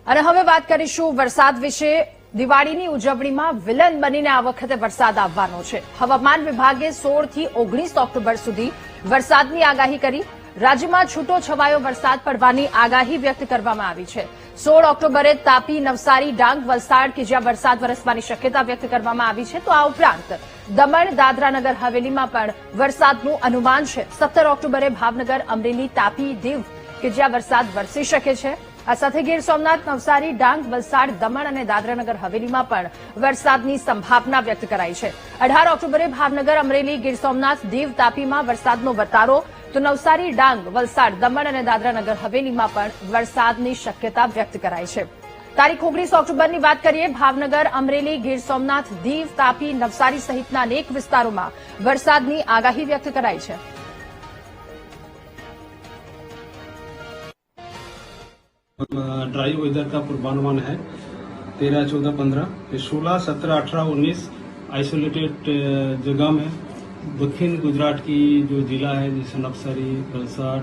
અને હવે વાત કરીશું વરસાદ વિશે। દિવાળીની ઉજવણીમાં વિલન બનીને આ વખતે વરસાદ આવવાનો છે। હવામાન વિભાગે 16 થી 19 ઓક્ટોબર સુધી વરસાદની આગાહી કરી। રાજ્યમાં છૂટો છવાયો વરસાદ પડવાની આગાહી વ્યક્ત કરવામાં આવી છે। 16 ઓક્ટોબરે તાપી, નવસારી, ડાંગ, વલસાડ કે જ્યાં વરસાદ વરસવાની શક્યતા વ્યક્ત કરવામાં આવી છે, તો આ ઉપરાંત દમણ, દાદરા નગર હવેલીમાં પણ વરસાદનું અનુમાન છે। 17 ઓક્ટોબરે ભાવનગર, અમરેલી, તાપી, દીવ કે જ્યાં વરસાદ વરસી શકે છે। આ સાથે ગીર સોમનાથ, નવસારી, ડાંગ, વલસાડ, દમણ અને દાદરાનગર હવેલીમાં પણ વરસાદની સંભાવના વ્યક્ત કરાઈ છે। 18 ઓક્ટોબરે ભાવનગર, અમરેલી, ગીર સોમનાથ, દીવ, તાપીમાં વરસાદનો વતારો, તો નવસારી, ડાંગ, વલસાડ, દમણ અને દાદરાનગર હવેલીમાં પણ વરસાદની શક્યતા વ્યક્ત કરાઈ છે। તારીખ 19 ઓક્ટોબરની વાત કરીએ। ભાવનગર, અમરેલી, ગીર સોમનાથ, દીવ, તાપી, નવસારી સહિતના અનેક વિસ્તારોમાં વરસાદની આગાહી વ્યક્ત કરાઈ છે। ड्राई वेदर का पूर्वानुमान है 13, 14, 15, फिर 16, 17, 18, 19 आइसोलेटेड जगह में दक्षिण गुजरात की जो जिला है जैसे नवसारी, वलसाड,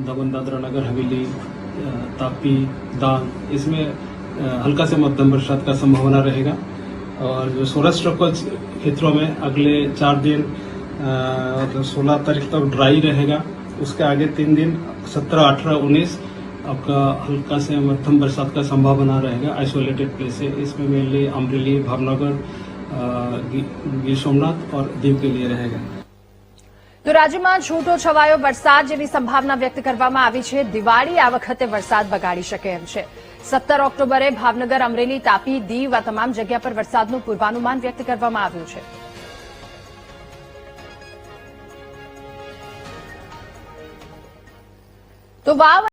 दमन, दादरा नगर हवेली, तापी, डांग, इसमें हल्का से मध्यम बरसात का संभावना रहेगा। और जो सौराष्ट्र के क्षेत्रों में अगले 4 दिन 16 तारीख तक ड्राई रहेगा। उसके आगे 3 दिन 17, 18, 19 आपका हल्का से मध्यम बरसात का संभावना रहेगा आइसोलेटेड प्लेस है। इसमें मेनली अमरेली, भावनगर, गीर सोमनाथ और दीव के लिए रहेगा। તો રાજ્યમાં છૂટો છવાયો વરસાદ જેવી સંભાવના વ્યક્ત કરવામાં આવી છે। દિવાળી આ વખતે વરસાદ બગાડી શકે એમ છે। 17 ઓક્ટોબરે ભાવનગર, અમરેલી, તાપી, દીવ આ તમામ જગ્યા પર વરસાદનું પૂર્વાનુમાન વ્યક્ત કરવામાં આવ્યું છે। તો વાવ